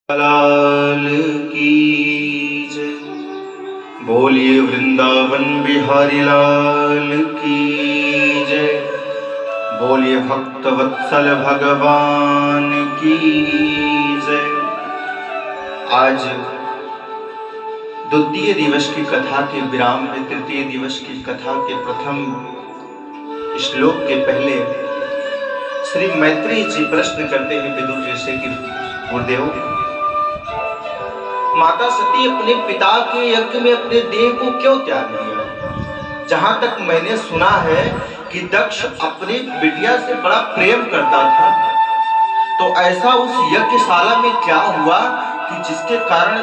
लाल की जय। बोलिए वृंदावन बिहारी लाल की जय। बोलिए भक्त वत्सल भगवान की जय। आज द्वितीय दिवस की कथा के विराम में तृतीय दिवस की कथा के प्रथम श्लोक के पहले श्री मैत्री जी प्रश्न करते हैं विदुर जी से कि गुरुदेव, माता सती अपने पिता के यज्ञ में अपने देह को क्यों त्याग दिया? जहां तक मैंने सुना है कि दक्ष अपनी बिटिया से बड़ा प्रेम करता था, तो ऐसा उस यज्ञशाला में क्या हुआ कि जिसके कारण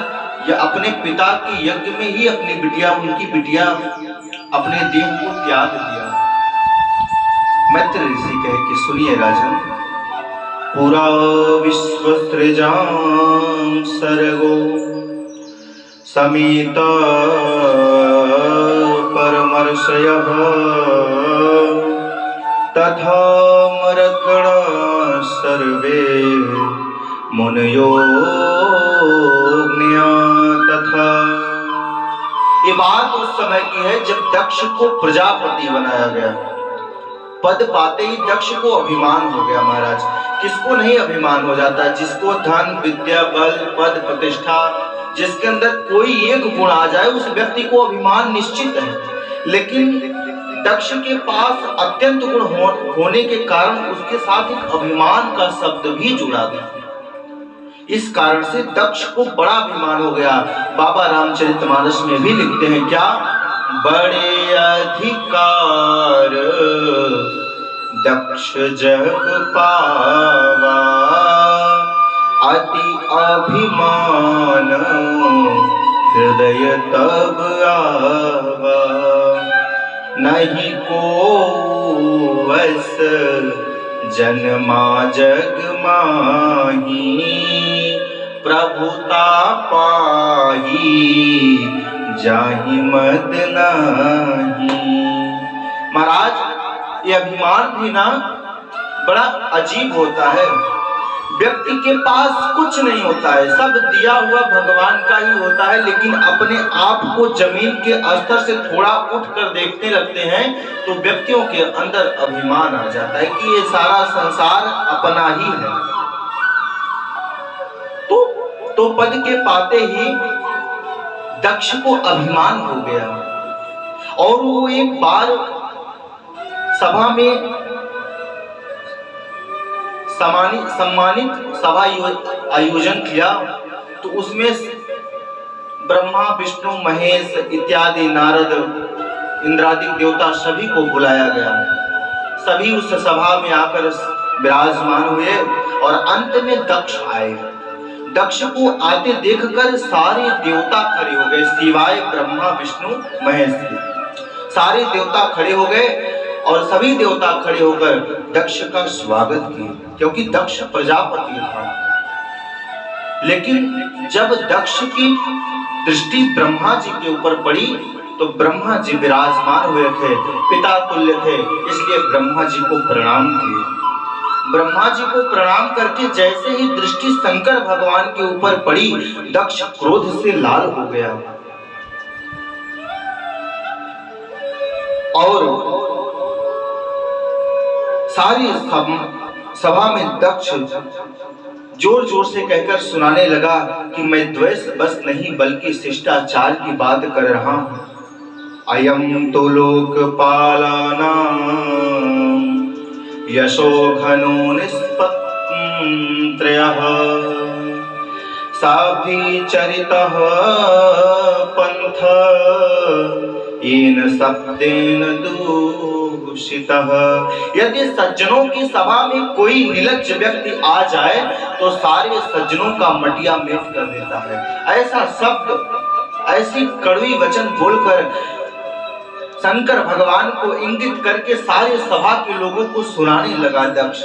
यह अपने पिता के यज्ञ में ही उनकी बिटिया अपने देह को त्याग दिया? मैत्र ऋषि कहे कि सुनिए राजन, पुरा विश्व सृजां सर्गो समीता परमर्षयः तथा मरगणा सर्वे मुनयो तथा। ये बात उस समय की है जब दक्ष को प्रजापति बनाया गया। पद पाते ही दक्ष को अभिमान हो गया। महाराज, किसको नहीं अभिमान हो जाता? जिसको धन विद्या बल पद प्रतिष्ठा, जिसके अंदर कोई एक गुण आ जाए उस व्यक्ति को अभिमान निश्चित है। लेकिन दक्ष के पास अत्यंत गुण होने के कारण उसके साथ एक अभिमान का शब्द भी जुड़ा गया। इस कारण से दक्ष को बड़ा अभिमान हो गया। बाबा रामचरितमानस में भी लिखते हैं क्या? बड़े अधिकार दक्ष जग पावा, अति अभिमान हृदय तब आवा, नहीं को वस जन्मा जग माही, प्रभुता पाही जाहि मद नाही। महाराज, ये अभिमान भी ना बड़ा अजीब होता है। व्यक्ति के पास कुछ नहीं होता है, सब दिया हुआ भगवान का ही होता है, लेकिन अपने आप को जमीन के स्तर से थोड़ा उठकर देखने लगते हैं तो व्यक्तियों के अंदर अभिमान आ जाता है कि ये सारा संसार अपना ही है। तो पद के पाते ही दक्ष को अभिमान हो गया और वो एक बार सभा में सम्मानित सभा आयोजन किया, तो उसमें ब्रह्मा विष्णु महेश इत्यादि नारद इंद्रादि देवता सभी को बुलाया गया। सभी उस सभा में आकर विराजमान हुए और अंत में दक्ष आए। दक्ष को आते देखकर सारे देवता खड़े हो गए, सिवाय ब्रह्मा विष्णु महेश के। सारे देवता खड़े हो गए और सभी देवता खड़े होकर दक्ष का स्वागत किए, क्योंकि दक्ष प्रजापति था। लेकिन जब दक्ष की दृष्टि ब्रह्मा जी के ऊपर पड़ी तो ब्रह्मा जी विराजमान हुए थे, पिता तुल्य थे, इसलिए ब्रह्मा जी को प्रणाम किए। ब्रह्मा जी को प्रणाम करके जैसे ही दृष्टि शंकर भगवान के ऊपर पड़ी, दक्ष क्रोध से लाल हो गया और सारी सभा में दक्ष जोर जोर से कहकर सुनाने लगा कि मैं द्वेष बस नहीं बल्कि शिष्टाचार की बात कर रहा हूं। अयम तो लोकपालानां यशो घनो निष्पत्त्रयः, साभिचरितः पंथ येन शब्देन दूषितः। यदि सज्जनों की सभा में कोई निर्लज्ज व्यक्ति आ जाए तो सारे सज्जनों का मटिया मेट कर देता है। ऐसा शब्द, ऐसी कड़वी वचन बोलकर शंकर भगवान को इंगित करके सारे सभा के लोगों को सुनाने लगा दक्ष।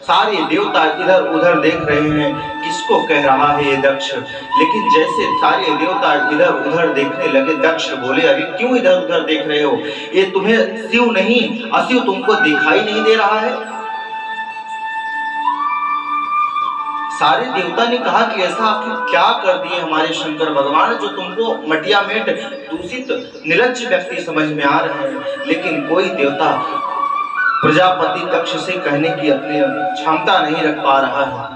सारे देवता इधर उधर देख रहे हैं किसको कह रहा है ये दक्ष। लेकिन जैसे सारे देवता इधर उधर देखने लगे, दक्ष बोले, अरे क्यों इधर उधर देख रहे हो? ये तुम्हें शिव नहीं अशिव तुमको दिखाई नहीं दे रहा है? सारे देवता ने कहा कि ऐसा आखिर क्या कर दिए हमारे शंकर भगवान जो तुमको मटिया मेट दूषित निर्लज्ज व्यक्ति समझ में आ रहे हैं। लेकिन कोई देवता प्रजापति दक्ष से कहने की अपनी क्षमता नहीं रख पा रहा है।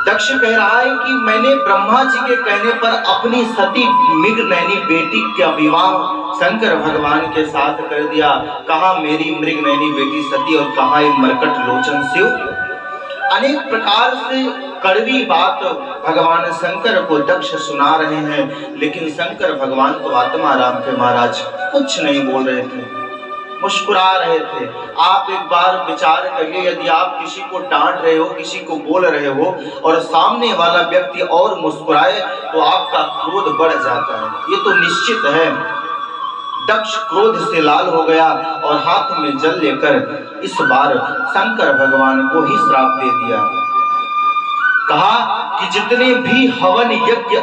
दक्ष कह रहा है कि मैंने ब्रह्मा जी के कहने पर अपनी सती मृगनयनी बेटी का विवाह शंकर भगवान के साथ कर दिया। कहा मेरी मृगनयनी बेटी सती और कहा मरकट लोचन शिव। अनेक प्रकार से कड़वी बात भगवान शंकर को दक्ष सुना रहे हैं, लेकिन शंकर भगवान तो आत्माराम थे महाराज, कुछ नहीं बोल रहे थे, मुस्कुरा रहे थे। आप एक बार विचार करिए, यदि आप किसी को डांट रहे हो, किसी को बोल रहे हो और सामने वाला व्यक्ति और मुस्कुराए तो आपका क्रोध बढ़ जाता है, ये तो निश्चित है। दक्ष क्रोध से लाल हो गया और हाथ में जल लेकर इस बार शंकर भगवान को ही श्राप दे दिया। कहा कि जितने भी हवन यज्ञ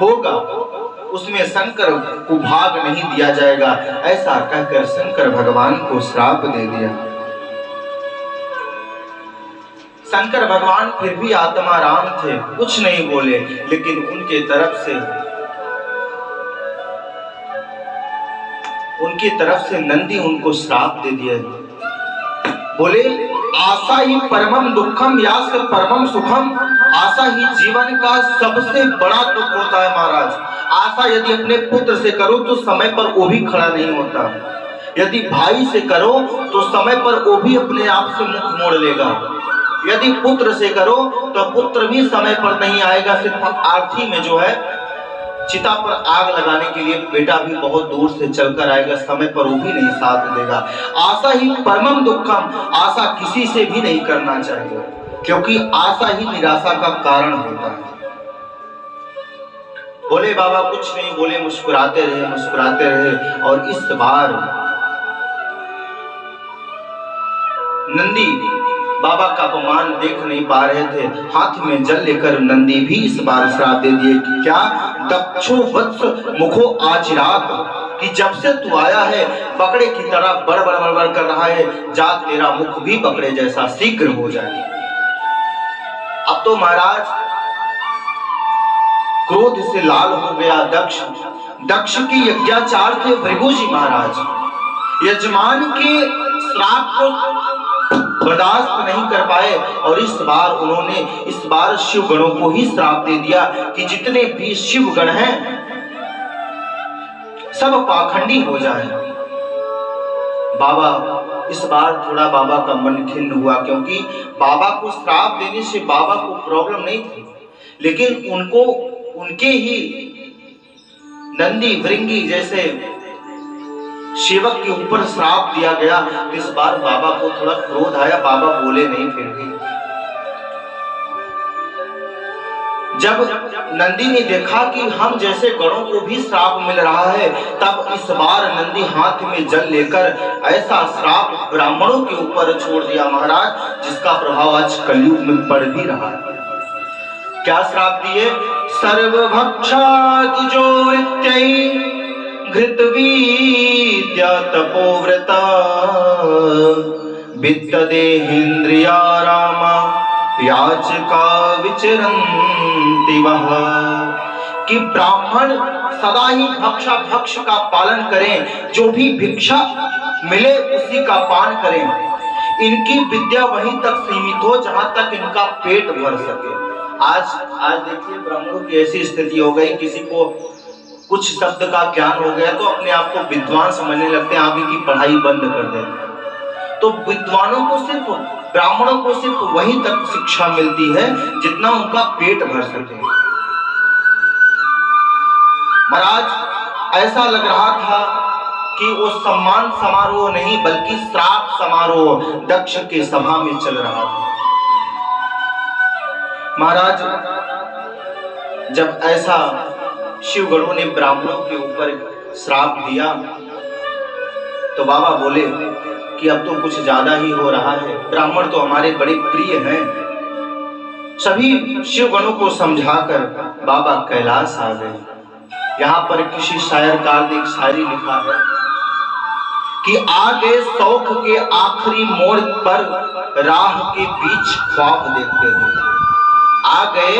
होगा उसमें शंकर को भाग नहीं दिया जाएगा। ऐसा कहकर शंकर भगवान को श्राप दे दिया। शंकर भगवान फिर भी आत्माराम थे, कुछ नहीं बोले, लेकिन उनकी तरफ से नंदी उनको श्राप दे दिया। बोले आशा ही परमम दुखम यास परमम सुखम। आशा ही जीवन का सबसे बड़ा दुख होता है महाराज। आशा यदि अपने पुत्र से करो तो समय पर वो भी खड़ा नहीं होता, यदि भाई से करो तो समय पर वो भी अपने आप से मुख मोड़ लेगा, यदि पुत्र से करो तो पुत्र भी समय पर नहीं आएगा। सिर्फ आरती में जो है चिता पर आग लगाने के लिए बेटा भी बहुत दूर से चलकर आएगा, समय पर वो भी नहीं साथ देगा। आशा ही परमम दुखम, आशा किसी से भी नहीं करना चाहिए, क्योंकि आशा ही निराशा का कारण होता है। बोले बाबा कुछ नहीं बोले, मुस्कुराते रहे। और इस बार नंदी बाबा का अपमान देख नहीं पा रहे थे, हाथ में जल लेकर नंदी भी इस बार श्राप दे दिए कि क्या दक्षो वत्स मुखो आचिरात, कि जब से तू आया है बकरे की तरह बड़ कर रहा है, जा तेरा मुख भी बकरे जैसा शीघ्र हो जाए। अब तो महाराज क्रोध से लाल हो गया दक्ष की यज्ञाचार थे भृगु जी महाराज। यजमान के श्राप को बर्दाश्त नहीं कर पाए और इस बार शिव गणों को ही श्राप दे दिया कि जितने भी शिव गण हैं सब पाखंडी हो जाएं। बाबा इस बार थोड़ा बाबा का मन खिन्न हुआ, क्योंकि बाबा को श्राप देने से बाबा को प्रॉब्लम नहीं थी, लेकिन उनके ही नंदी भृंगी जैसे सेवक के ऊपर श्राप दिया गया। तो इस बार बाबा को थोड़ा क्रोध आया, बाबा बोले नहीं। फिर भी जब नंदी ने देखा कि हम जैसे गणों को भी श्राप मिल रहा है, तब इस बार नंदी हाथ में जल लेकर ऐसा श्राप ब्राह्मणों के ऊपर छोड़ दिया महाराज, जिसका प्रभाव आज कलयुग में पड़ भी रहा है। क्या श्राप दिए? सर्वभक्षात् जोरित्यै घृतवीद्या तपोव्रता वित्तदेहेन्द्रिया रामा याचका विचरन्ति वह। कि ब्राह्मण सदा ही भक्ष का पालन करें, जो भी भिक्षा मिले उसी का पान करें। इनकी विद्या वहीं तक सीमित हो जहां तक इनका पेट भर सके। आज देखिए ब्राह्मणों की ऐसी स्थिति हो गई, किसी को कुछ शब्द का ज्ञान हो गया तो अपने आप को विद्वान समझने लगते हैं, आगे की पढ़ाई बंद कर देते हैं। तो विद्वानों को सिर्फ ब्राह्मणों को सिर्फ वहीं तक शिक्षा मिलती है जितना उनका पेट भर सके। महाराज ऐसा लग रहा था कि वो सम्मान समारोह नहीं बल्कि श्राप समारोह दक्ष के सभा में चल रहा था। महाराज जब ऐसा शिवगणों ने ब्राह्मणों के ऊपर श्राप दिया तो बाबा बोले कि अब तो कुछ ज्यादा ही हो रहा है, ब्राह्मण तो हमारे बड़े प्रिय हैं। सभी शिवगणों को समझाकर बाबा कैलाश आ गए। यहाँ पर किसी शायरकार ने एक शायरी लिखा है कि आ गए शौक के आखिरी मोड़ पर राह के बीच ख्वाब देखते देखते। आ गए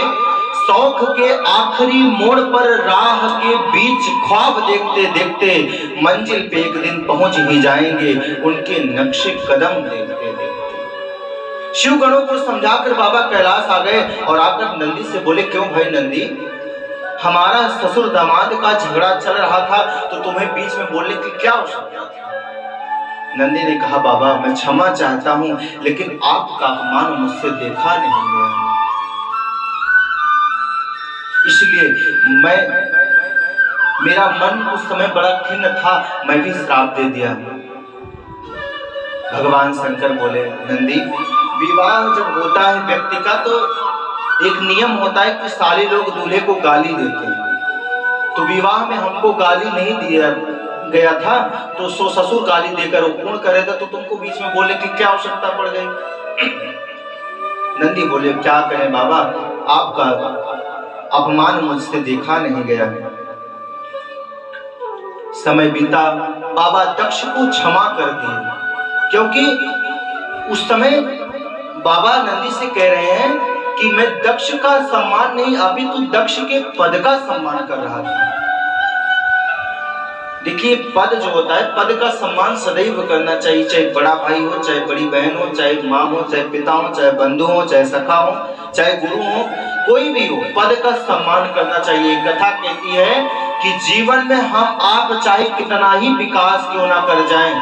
शौक के आखिरी मोड़ पर राह के बीच ख्वाब देखते देखते, मंजिल पे एक दिन पहुंच ही जाएंगे उनके नक्शे कदम देखते देखते। शिव गणों को समझाकर बाबा कैलाश आ गए और आकर नंदी से बोले, क्यों भाई नंदी, हमारा ससुर दामाद का झगड़ा चल रहा था तो तुम्हें बीच में बोलने की क्या आवश्यकता थी? नंदी ने कहा, बाबा मैं क्षमा चाहता हूं, लेकिन आपका अपमान मुझसे देखा नहीं गया, इसलिए मेरा मन उस समय बड़ा खिन्न था, मैं भी श्राप दे दिया। भगवान शंकर बोले, नंदी विवाह जब होता है व्यक्ति का तो एक नियम होता है कि सारे लोग दूल्हे को गाली देते हैं। तो विवाह में हमको गाली नहीं दिया गया था, तो ससुर गाली देकर पूर्ण करे था, तो तुमको बीच में बोलने की क्या आवश्यकता पड़ गई? नंदी बोले, क्या करें बाबा, आपका अपमान मुझसे देखा नहीं गया। समय बीता, बाबा दक्ष को क्षमा कर दिए, क्योंकि उस समय बाबा नंदी से कह रहे हैं कि मैं दक्ष का सम्मान नहीं, अभी तो दक्ष के पद का सम्मान कर रहा था। देखिए पद जो होता है, पद का सम्मान सदैव करना चाहिए, चाहे बड़ा भाई हो, चाहे बड़ी बहन हो, चाहे माँ हो, चाहे पिता हो, चाहे बंधु हो, चाहे सखा हो, चाहे गुरु हो, कोई भी हो, पद का सम्मान करना चाहिए। कथा कहती है कि जीवन में हम आप चाहे कितना ही विकास क्यों ना कर जाएं,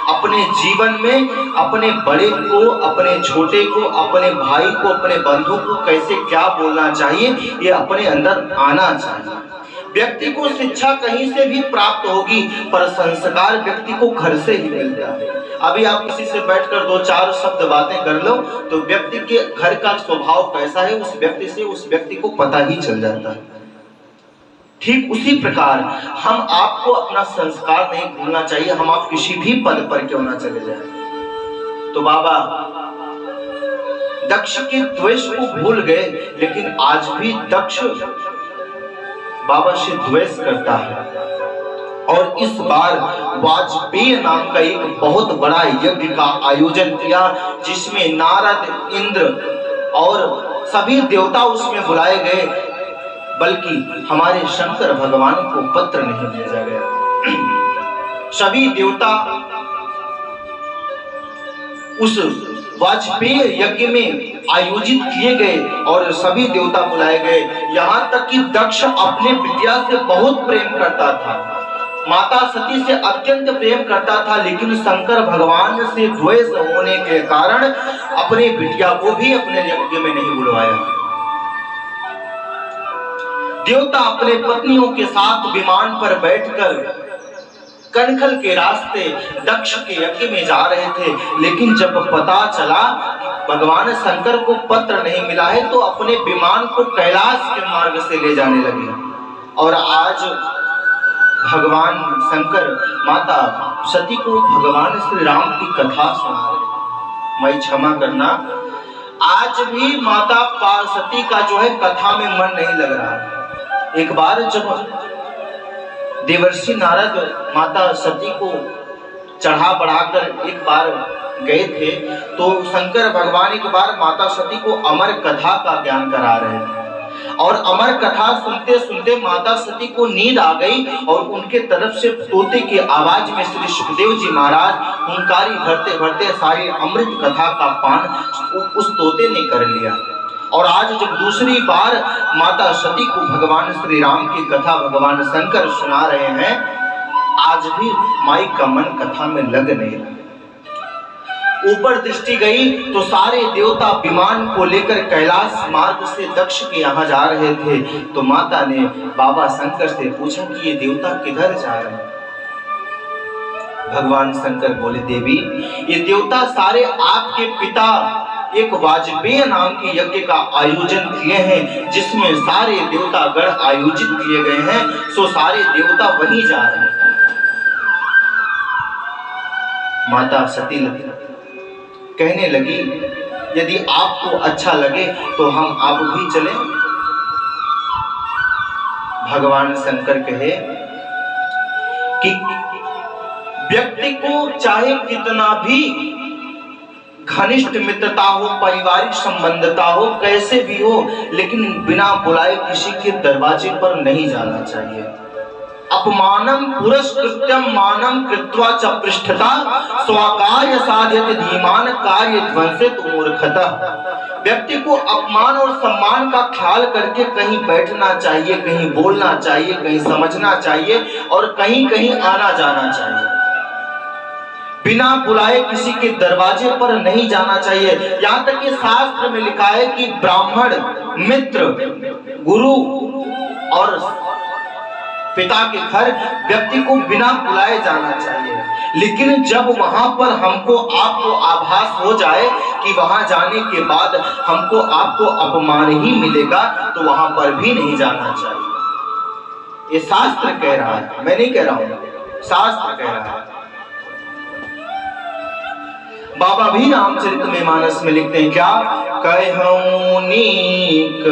अपने जीवन में अपने बड़े को, अपने छोटे को, अपने भाई को, अपने बंधु को कैसे क्या बोलना चाहिए, ये अपने अंदर आना चाहिए। व्यक्ति को शिक्षा कहीं से भी प्राप्त होगी, पर संस्कार व्यक्ति को घर से ही मिलता है। अभी आप किसी से बैठकर दो चार शब्द बातें कर लो तो व्यक्ति के घर का स्वभाव कैसा है उस व्यक्ति को पता ही चल जाता है। ठीक उसी प्रकार हम आपको अपना संस्कार नहीं भूलना चाहिए, हम आप किसी भी पद पर क्यों ना चले जाएं। तो बाबा दक्ष के द्वेष को भूल गए, लेकिन आज भी दक्ष बाबा से द्वेष करता है। और इस बार वाजपेयी नाम का एक बहुत बड़ा यज्ञ का आयोजन किया, जिसमें नारद, इंद्र और सभी देवता उसमें बुलाए गए, बल्कि हमारे शंकर भगवान को पत्र नहीं भेजा गया। सभी देवता उस वाजपेयी यज्ञ में आयोजित किए गए और सभी देवता बुलाए गए। यहाँ तक कि दक्ष अपने बिटिया से बहुत प्रेम करता था, माता सती से अत्यंत प्रेम करता था, लेकिन शंकर भगवान से द्वेष होने के कारण अपने बिटिया को भी अपने यज्ञ में नहीं बुलवाया। देवता अपने पत्नियों के साथ विमान पर बैठकर कनखल के रास्ते दक्ष के यज्ञ में जा रहे थे, लेकिन जब पता चला भगवान शंकर को पत्र नहीं मिला है तो अपने विमान को कैलाश के मार्ग से ले जाने लगे। और आज भगवान शंकर माता सती को भगवान श्री राम की कथा सुना रहे। मैं क्षमा करना, आज भी माता सती का जो है कथा में मन नहीं लग रहा। एक बार जब देवर्षि नारद माता सती को चढ़ा बढ़ाकर एक बार गए थे, तो शंकर भगवान एक बार माता सती को अमर कथा का ज्ञान करा रहे थे। और अमर कथा सुनते सुनते माता सती को नींद आ गई और उनके तरफ से तोते की आवाज में श्री सुखदेव जी महाराज हुंकारी भरते भरते सारी अमृत कथा का पान उस तोते ने कर लिया। और आज जब दूसरी बार माता सती को भगवान श्री राम की कथा भगवान शंकर सुना रहे हैं, आज भी माई का मन कथा में लग नहीं रहा। ऊपर दृष्टि गई तो सारे देवता विमान को लेकर कैलाश मार्ग से दक्ष के यहाँ जा रहे थे। तो माता ने बाबा शंकर से पूछा कि ये देवता किधर जा रहे हैं। भगवान शंकर बोले, देवी ये देवता सारे आपके पिता एक वाजपेयी नाम के यज्ञ का आयोजन किए हैं, जिसमें सारे देवता गण आयोजित किए गए हैं, सो सारे देवता वहीं जा रहे हैं। माता सती कहने लगी, यदि आपको अच्छा लगे तो हम आप भी चलें। भगवान शंकर कहे कि व्यक्ति व्यक्ति को चाहे कितना भी घनिष्ठ मित्रता हो, पारिवारिक संबंधता हो, कैसे भी हो, लेकिन बिना बुलाए किसी के दरवाजे पर नहीं जाना चाहिए। अपमानम पुरस्कृत्यम मानम कृत्वा च पृष्ठता स्वाकार्य साध्यते धीमान कार्य ध्वंसित मूर्खता। व्यक्ति को अपमान और सम्मान का ख्याल करके कहीं बैठना चाहिए, कहीं बोलना चाहिए, कहीं समझना चाहिए और कहीं कहीं आना जाना चाहिए। बिना बुलाए किसी के दरवाजे पर नहीं जाना चाहिए। यहाँ तक कि शास्त्र में लिखा है कि ब्राह्मण, मित्र, गुरु और पिता के घर व्यक्ति को बिना बुलाए जाना चाहिए। लेकिन जब वहां पर हमको आपको आभास हो जाए कि वहां जाने के बाद हमको आपको अपमान ही मिलेगा, तो वहां पर भी नहीं जाना चाहिए। ये शास्त्र कह रहा है, मैं नहीं कह रहा हूं, शास्त्र कह रहा है। बाबा भी रामचरितमानस में लिखते हैं क्या, कहूं नीक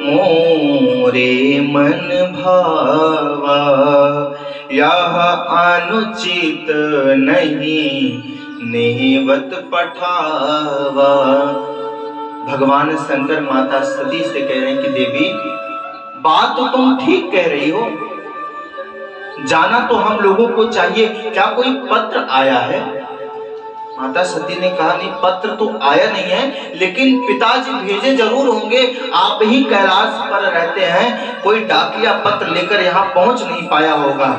मोरे मन भावा, यह अनुचित नहीं नेवत पठावा। भगवान शंकर माता सती से कह रहे हैं कि देवी, बात तो तुम ठीक कह रही हो, जाना तो हम लोगों को चाहिए, क्या कोई पत्र आया है? माता सती ने कहा, नहीं, पत्र तो आया नहीं है, लेकिन पिताजी भेजे जरूर होंगे। आप ही कैलाश पर रहते हैं, कोई डाकिया पत्र लेकर यहाँ पहुंच नहीं पाया होगा,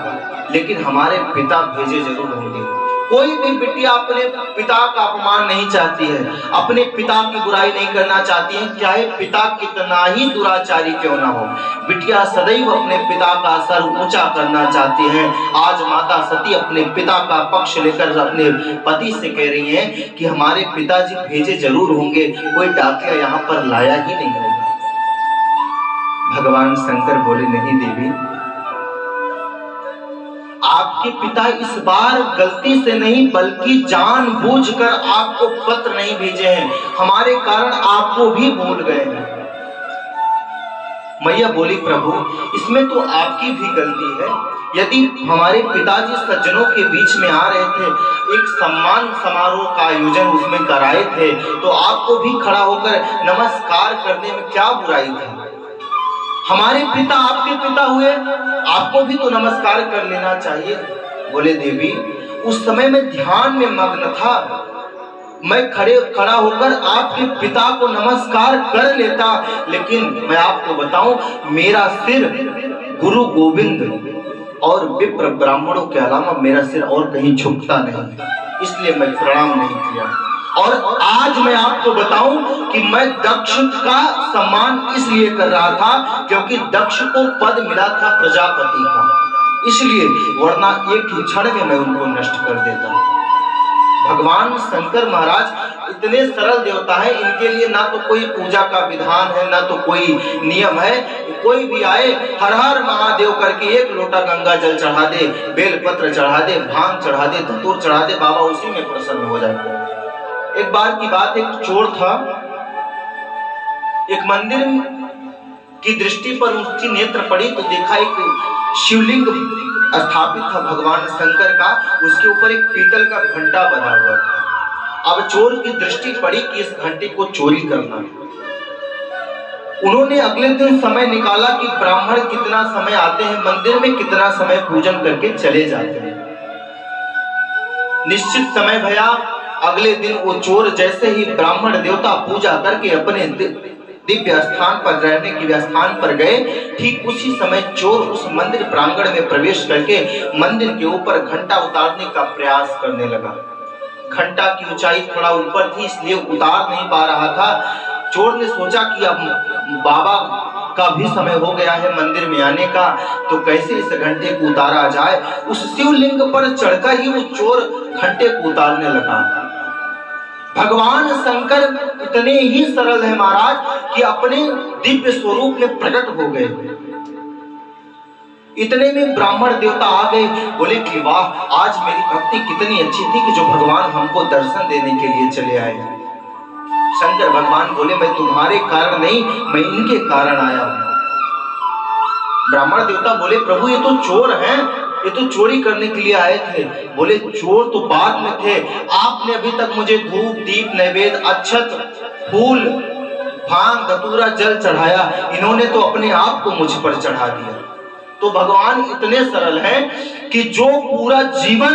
लेकिन हमारे पिता भेजे जरूर होंगे। कोई भी बिटिया अपने पिता का अपमान नहीं चाहती है, अपने पिता की बुराई नहीं करना चाहती है, चाहे पिता कितना ही दुराचारी क्यों ना हो। बिटिया सदैव अपने पिता का सर ऊंचा करना चाहती है। आज माता सती अपने पिता का पक्ष लेकर अपने पति से कह रही हैं कि हमारे पिताजी भेजे जरूर होंगे, कोई डाकिया यहाँ पर लाया ही नहीं होगा। भगवान शंकर बोले, नहीं देवी, आपके पिता इस बार गलती से नहीं बल्कि जानबूझकर आपको पत्र नहीं भेजे हैं, हमारे कारण आपको भी भूल गए हैं। मैया बोली, प्रभु, इसमें तो आपकी भी गलती है। यदि हमारे पिताजी सज्जनों के बीच में आ रहे थे, एक सम्मान समारोह का आयोजन उसमें कराए थे, तो आपको भी खड़ा होकर नमस्कार करने में क्या बुराई थी? हमारे पिता आपके पिता हुए, आपको भी तो नमस्कार कर लेना चाहिए। बोले, देवी, उस समय मैं ध्यान में मग्न था, मैं खड़ा होकर आपके पिता को नमस्कार कर लेता, लेकिन मैं आपको बताऊं, मेरा सिर गुरु गोविंद और विप्र ब्राह्मणों के अलावा मेरा सिर और कहीं झुकता नहीं, इसलिए मैं प्रणाम नहीं किया। और आज मैं आपको बताऊं कि मैं दक्ष का सम्मान इसलिए कर रहा था क्योंकि दक्ष को पद मिला था प्रजापति का, इसलिए, वरना एक ही क्षण में मैं उनको नष्ट कर देता। भगवान शंकर महाराज इतने सरल देवता है, इनके लिए ना तो कोई पूजा का विधान है, ना तो कोई नियम है। कोई भी आए, हर हर महादेव करके एक लोटा गंगा जल चढ़ा दे, बेल पत्र चढ़ा दे, भांग चढ़ा दे, धतूर चढ़ा दे, बाबा उसी में प्रसन्न हो जाते हैं। एक बार की बात, एक चोर था, एक मंदिर की दृष्टि पर उसकी नेत्र पड़ी तो देखा एक शिवलिंग स्थापित था भगवान शंकर का, उसके ऊपर एक पीतल का घंटा बना हुआ था। अब चोर की दृष्टि पड़ी कि इस घंटे को चोरी करना। उन्होंने अगले दिन समय निकाला कि ब्राह्मण कितना समय आते हैं मंदिर में, कितना समय पूजन करके चले जाते हैं। निश्चित समय भया, अगले दिन वो चोर जैसे ही ब्राह्मण देवता पूजा करके अपने दिव्य स्थान पर, रहने के स्थान पर गए, ठीक उसी समय चोर उस मंदिर प्रांगण में प्रवेश करके मंदिर के ऊपर घंटा उतारने का प्रयास करने लगा। घंटा की ऊंचाई थोड़ा ऊपर थी, इसलिए उतार नहीं पा रहा था। चोर ने सोचा कि अब बाबा का भी समय हो गया है मंदिर में आने का, तो कैसे इस घंटे को उतारा जाए। उस शिवलिंग पर चढ़कर ही वो चोर घंटे को उतारने लगा। भगवान शंकर इतने ही सरल है महाराज कि अपने दिव्य स्वरूप में प्रकट हो गए। इतने में ब्राह्मण देवता आ गए, बोले कि वाह, आज मेरी भक्ति कितनी अच्छी थी कि जो भगवान हमको दर्शन देने के लिए चले आए। शंकर भगवान बोले, मैं तुम्हारे कारण नहीं, मैं इनके कारण आया हूं। ब्राह्मण देवता बोले, प्रभु ये तो चोर हैं, ये तो चोरी करने के लिए आए थे। बोले चोर तो बाद में थे, आपने अभी तक मुझे धूप दीप नैवेद्य अक्षत फूल भांग धतूरा जल चढ़ाया, इन्होंने तो अपने आप को मुझ पर चढ़ा दिया। तो भगवान इतने सरल हैं कि जो पूरा जीवन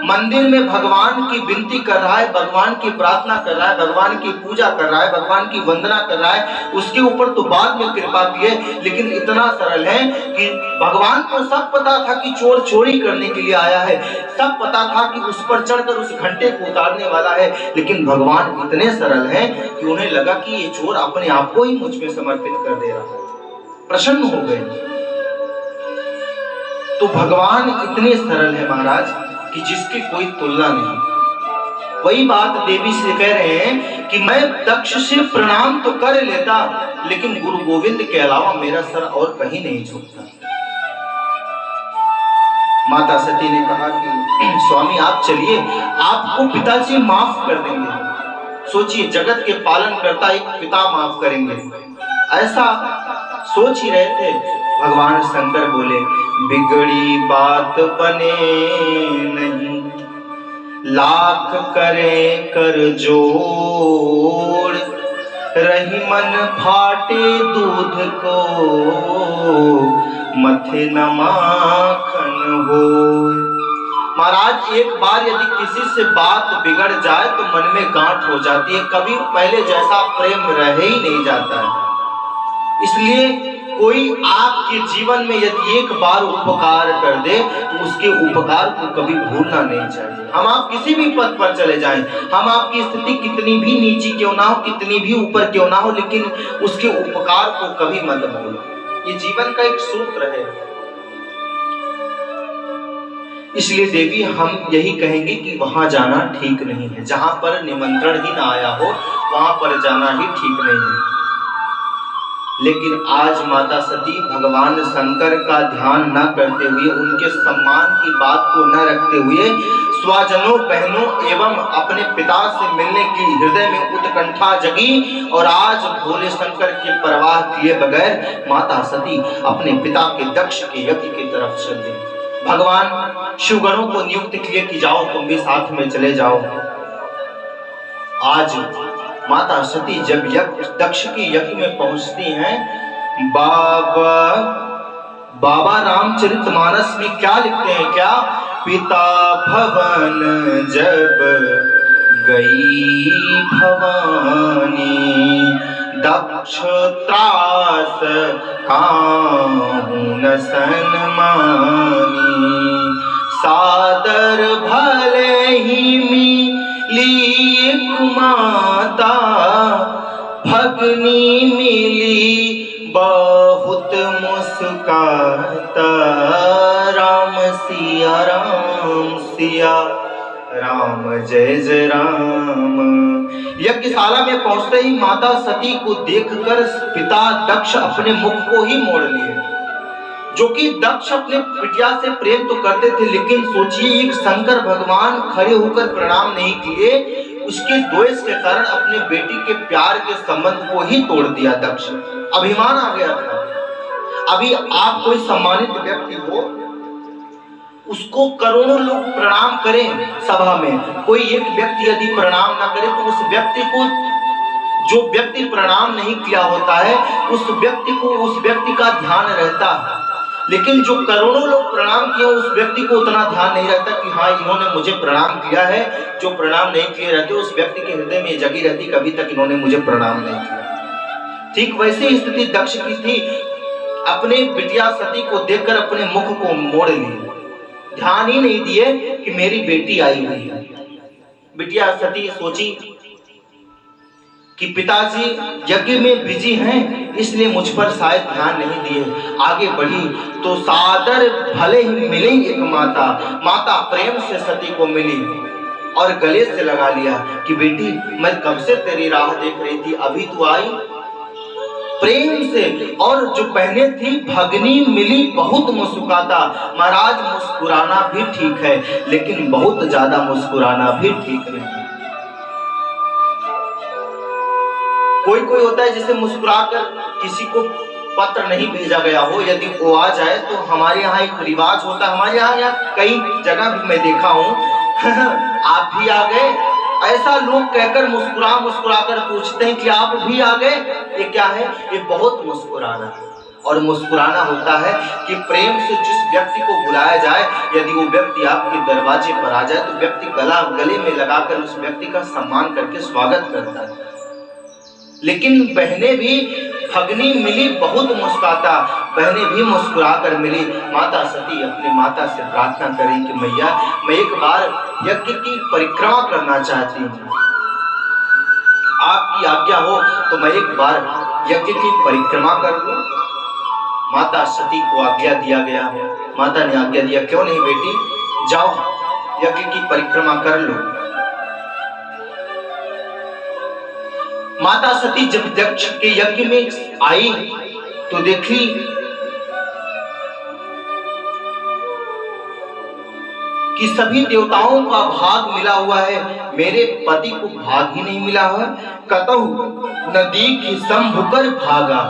मंदिर में भगवान की विनती कर रहा है, भगवान की प्रार्थना कर रहा है, भगवान की पूजा कर रहा है, भगवान की वंदना कर रहा है, उसके ऊपर तो बाद में कृपा की है, लेकिन इतना सरल है कि भगवान को सब पता था कि चोर चोरी करने के लिए आया है, सब पता था कि उस पर चढ़कर उस घंटे को उतारने वाला है, लेकिन भगवान इतने सरल हैं कि उन्हें लगा कि ये चोर अपने आप को ही मुझ में समर्पित कर दे रहा है, प्रसन्न हो गए। तो भगवान इतने सरल है महाराज कि जिसकी कोई तुलना नहीं। वही बात देवी से कह रहे हैं कि मैं दक्ष से प्रणाम तो कर लेता, लेकिन गुरु गोविंद के अलावा मेरा सर और कहीं नहीं झुकता। माता सती ने कहा कि स्वामी आप चलिए, आपको पिताजी माफ कर देंगे। सोचिए, जगत के पालन करता एक पिता माफ करेंगे, ऐसा सोच ही रहे थे। भगवान शंकर बोले बिगड़ी बात बने नहीं, लाख करे कर जोड़, रही मन फाटे दूध को, मथे न माखन हो। महाराज एक बार यदि किसी से बात बिगड़ जाए तो मन में गांठ हो जाती है, कभी पहले जैसा प्रेम रह ही नहीं जाता है। इसलिए कोई आपके जीवन में यदि एक बार उपकार कर दे तो उसके उपकार को कभी भूलना नहीं चाहिए। हम आप किसी भी पद पर चले जाएं, हम आपकी स्थिति कितनी भी नीची क्यों ना हो, कितनी भी ऊपर क्यों ना हो, लेकिन उसके उपकार को कभी मत भूलो। ये जीवन का एक सूत्र है। इसलिए देवी हम यही कहेंगे कि वहां जाना ठीक नहीं है, जहां पर निमंत्रण ही ना आया हो वहां पर जाना ही ठीक नहीं है। लेकिन आज माता सती भगवान शंकर का ध्यान न करते हुए, उनके सम्मान की बात को न रखते हुए, स्वजनों बहनों एवं अपने पिता से मिलने की हृदय में उत्कंठा जगी और आज भोले शंकर की परवाह किए बगैर माता सती अपने पिता के दक्ष के यज्ञ की तरफ चल दी। भगवान शिवगणों को नियुक्त किए कि जाओ तुम भी साथ में चले जाओ। आज माता सती जब दक्ष की यज्ञ में पहुंचती हैं, बाबा रामचरितमानस में क्या लिखते हैं, क्या पिता भवन जब गई भवानी, दक्ष त्रास काहू न सन्मानी, सादर भले ही मिली माता, भगनी मिली बहुत मुस्काता, राम सिया राम सिया राम जय जय राम। यज्ञशाला में पहुंचते ही माता सती को देखकर पिता दक्ष अपने मुख को ही मोड़ लिए। जो कि दक्ष अपने बिटिया से प्रेम तो करते थे, लेकिन सोचिए एक शंकर भगवान खड़े होकर प्रणाम नहीं किए, उसके द्वेष के कारण अपने बेटी के प्यार के संबंध को ही तोड़ दिया दक्ष। अभिमान आ गया था। अभी आप कोई सम्मानित व्यक्ति हो, उसको करोड़ों लोग प्रणाम करें सभा में, कोई एक व्यक्ति यदि प्रणाम ना करे तो उस व्यक्ति को, जो व्यक्ति प्रणाम नहीं किया होता है, उस व्यक्ति का ध्यान रहता है। लेकिन जो करोड़ों लोग प्रणाम किए उस व्यक्ति को उतना ध्यान नहीं रहता कि हाँ इन्होंने मुझे प्रणाम किया है। जो प्रणाम नहीं किए रहते उस व्यक्ति के हृदय में जगी रहती कभी तक इन्होंने मुझे प्रणाम नहीं किया। ठीक वैसे ही स्थिति दक्ष की थी। अपने बिटिया सती को देखकर अपने मुख को मोड़ लिए, ध्यान ही नहीं दिए कि मेरी बेटी आई हुई है। बिटिया सती सोची कि पिताजी यज्ञ में बिजी हैं, इसलिए मुझ पर शायद ध्यान नहीं दिए। आगे बढ़ी तो सादर भले ही मिली एक माता, माता प्रेम से सती को मिली और गले से लगा लिया कि बेटी मैं कब से तेरी राह देख रही थी, अभी तो आई। प्रेम से, और जो पहने थी भगनी मिली बहुत मुस्कुराता। महाराज मुस्कुराना भी ठीक है, लेकिन बहुत ज्यादा मुस्कुराना भी ठीक नहीं। कोई कोई होता है जिसे मुस्कुराकर किसी को पत्र नहीं भेजा गया हो, यदि वो आ जाए तो हमारे यहाँ एक रिवाज होता है, हमारे यहाँ कई जगह भी मैं देखा हूँ आप भी आ गए, ऐसा लोग कहकर मुस्कुरा मुस्कुरा कर पूछते हैं कि आप भी आ गए। ये क्या है? ये बहुत मुस्कुराना है। और मुस्कुराना होता है कि प्रेम से जिस व्यक्ति को बुलाया जाए, यदि वो व्यक्ति आपके दरवाजे पर आ जाए तो व्यक्ति गले में लगाकर उस व्यक्ति का सम्मान करके स्वागत करता है। लेकिन बहनें भी, भगनी मिली बहुत मुस्कुराता, बहनें भी मुस्कुरा कर मिली। माता सती अपनी माता से प्रार्थना करें कि मैया मैं एक बार यज्ञ की परिक्रमा करना चाहती हूँ, आपकी आज्ञा हो तो मैं एक बार यज्ञ की परिक्रमा कर लूं। माता सती को आज्ञा दिया गया। माता ने आज्ञा दिया, क्यों नहीं बेटी, जाओ यज्ञ की परिक्रमा कर लो। माता सती जब दक्ष के यज्ञ में आई तो देखी कि सभी देवताओं का भाग मिला हुआ है, मेरे पति को भाग ही नहीं मिला है। कतहु नदी की संभुकर भागा,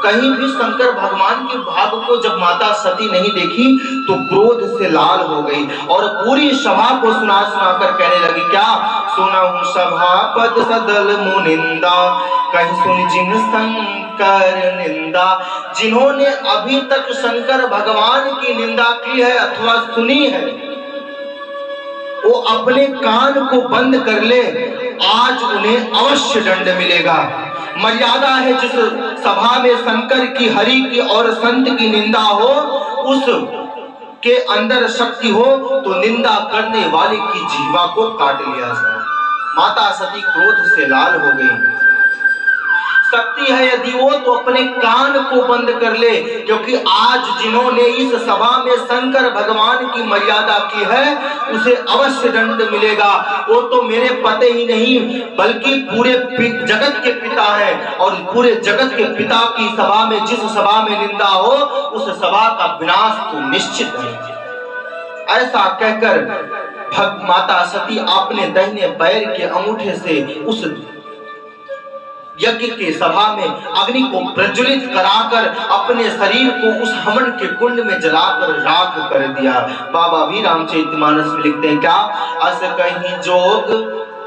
कहीं भी शंकर भगवान के भाग को जब माता सती नहीं देखी तो क्रोध से लाल हो गई और पूरी सभा को सुना कर कहने लगी, क्या सुनाऊं सभापति सदल मुनिंदा, कहीं सुन जिन शंकर निंदा। जिन्होंने अभी तक शंकर भगवान की निंदा की है अथवा सुनी है, वो अपने कान को बंद कर ले, आज उन्हें अवश्य दंड मिलेगा। मर्यादा है, जिस सभा में शंकर की, हरि की और संत की निंदा हो, उस के अंदर शक्ति हो तो निंदा करने वाले की जीवा को काट लिया जाए। माता सती क्रोध से लाल हो गई। शक्ति है यदि वो तो अपने कान को बंद कर ले, क्योंकि आज जिन्होंने इस सभा में शंकर भगवान की मर्यादा की है उसे अवश्य दंड मिलेगा। वो तो मेरे पति ही नहीं बल्कि पूरे जगत के पिता हैं, और पूरे जगत के पिता की सभा में जिस सभा में निंदा हो उस सभा का विनाश तो निश्चित है। ऐसा कहकर माता सती अपने दाहिने पैर के अंगूठे से उस यज्ञ के सभा में अग्नि को प्रज्वलित कराकर अपने शरीर को उस हवन के कुंड में जलाकर राख कर दिया। बाबा भी रामचरितमानस में लिखते हैं, क्या अस कहीं जोग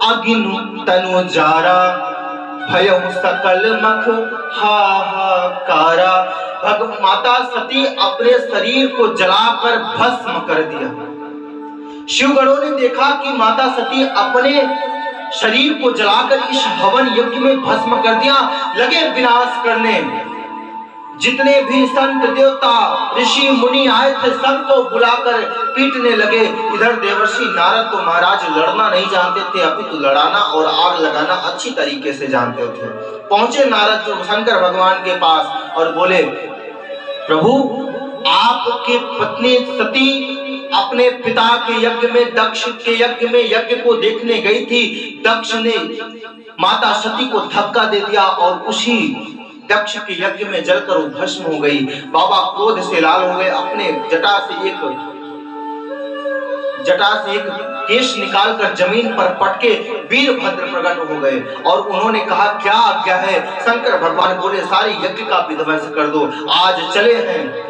अग्नि तनु जारा, भयउ सकल मख हाहाकारा। माता सती अपने शरीर को जलाकर भस्म कर दिया। शिवगणों ने देखा कि माता सती अपने शरीर को जलाकर इस हवन यज्ञ में भस्म कर दिया, लगे विनाश करने। जितने भी संत देवता ऋषि मुनि आए थे सबको बुलाकर पीटने लगे। इधर देवर्षि नारद तो महाराज लड़ना नहीं जानते थे, अपितु लड़ाना और आग लगाना अच्छी तरीके से जानते थे। पहुंचे नारद जो शंकर भगवान के पास और बोले, प्रभु आपकी पत्नी सती अपने पिता के यज्ञ में, दक्ष के यज्ञ में यज्ञ को देखने गई थी। दक्ष ने माता सती को धक्का दे दिया और उसी दक्ष के यज्ञ में जलकर वो भस्म हो गई। बाबा क्रोध से लाल हो गए, अपने जटा से एक केश निकालकर जमीन पर पटके वीरभद्र प्रकट हो गए और उन्होंने कहा, क्या आज्ञा है? शंकर भगवान बोले, सारी यज्ञ का विध्वंस कर दो। आज चले हैं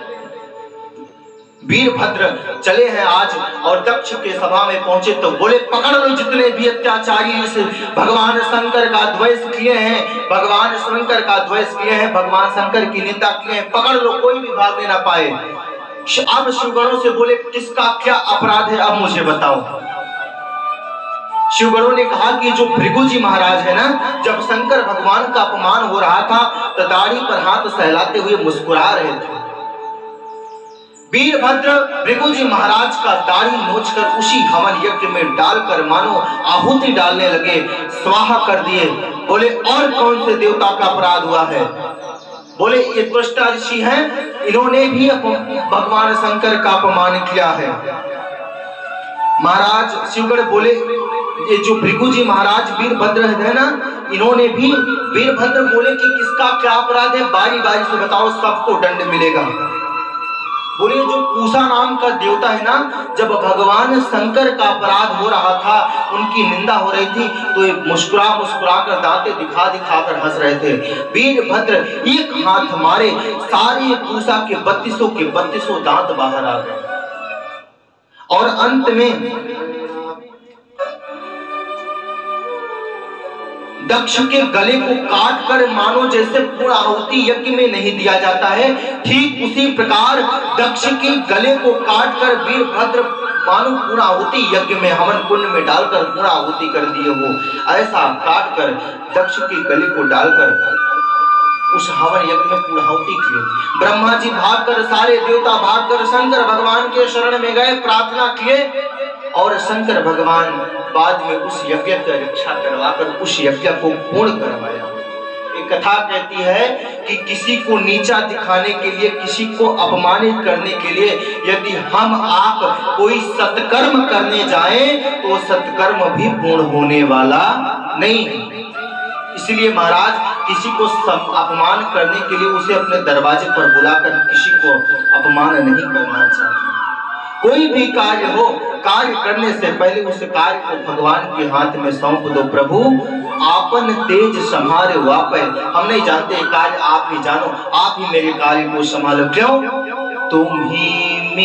वीरभद्र चले हैं आज, और दक्ष के सभा में पहुंचे तो बोले, पकड़ लो जितने भी अत्याचारी इस भगवान शंकर का द्वेष किए हैं, भगवान शंकर का द्वेष किए हैं, भगवान शंकर की निंदा किए हैं, पकड़ लो, कोई भी भागने ना पाए। अब शिवगणों से बोले, किसका क्या अपराध है अब मुझे बताओ। शिवगणों ने कहा कि जो भृगु जी महाराज है ना, जब शंकर भगवान का अपमान हो रहा था तो दाढ़ी पर हाथ सहलाते हुए मुस्कुरा रहे थे। वीरभद्र भृगु जी महाराज का दाढ़ी नोचकर उसी हवन यज्ञ में डालकर मानो आहुति डालने लगे, स्वाहा कर दिए। बोले, और कौन से देवता का अपराध हुआ है? बोले, ये त्वष्टा ऋषि हैं, इन्होंने भी भगवान शंकर का अपमान किया है। महाराज शिवगण बोले, ये जो भृगु जी महाराज वीरभद्र है ना, इन्होंने भी। वीरभद्र बोले कि किसका क्या अपराध है, बारी बारी से बताओ, सबको दंड मिलेगा। बोलिए जो पूषा नाम का देवता है ना, जब भगवान शंकर का अपराध हो रहा था, उनकी निंदा हो रही थी, तो ये मुस्कुरा मुस्कुरा कर दांतें दिखा दिखा कर हंस रहे थे। वीरभद्र एक हाथ मारे, सारे पूषा के 32 दांत बाहर आ गए और अंत में दक्ष के गले को काट कर मानो जैसे पूर्ण आहुति यज्ञ में नहीं दिया जाता है, ठीक उसी प्रकार दक्ष के गले को काट कर वीरभद्र मानो पूर्ण आहुति यज्ञ में हवन कुंड में डालकर पूर्ण आहुति कर दिए हो। ऐसा काट कर दक्ष के गले को डालकर उस हवन यज्ञ में पूर्णाहुति किए। ब्रह्मा जी भागकर, सारे देवता भागकर शंकर भगवान के शरण में गए, प्रार्थना किए और शंकर भगवान बाद में उस यज्ञ की रक्षा करवाकर उस यज्ञ को पूर्ण करवाया। एक कथा कहती है कि किसी को नीचा दिखाने के लिए, किसी को अपमानित करने के लिए यदि हम आप कोई सत्कर्म करने जाएं तो सत्कर्म भी पूर्ण होने वाला नहीं है। इसलिए महाराज किसी को अपमान करने के लिए उसे अपने दरवाजे पर बुलाकर किसी को अपमान नहीं करना चाहिए। कोई भी कार्य हो, कार्य करने से पहले उस कार्य को भगवान के हाथ में सौंप दो। प्रभु आपन तेज संहारे वापे, हम नहीं जानते कार्य आप ही जानो, आप ही मेरे कार्य को संभालो। क्यों? तुम ही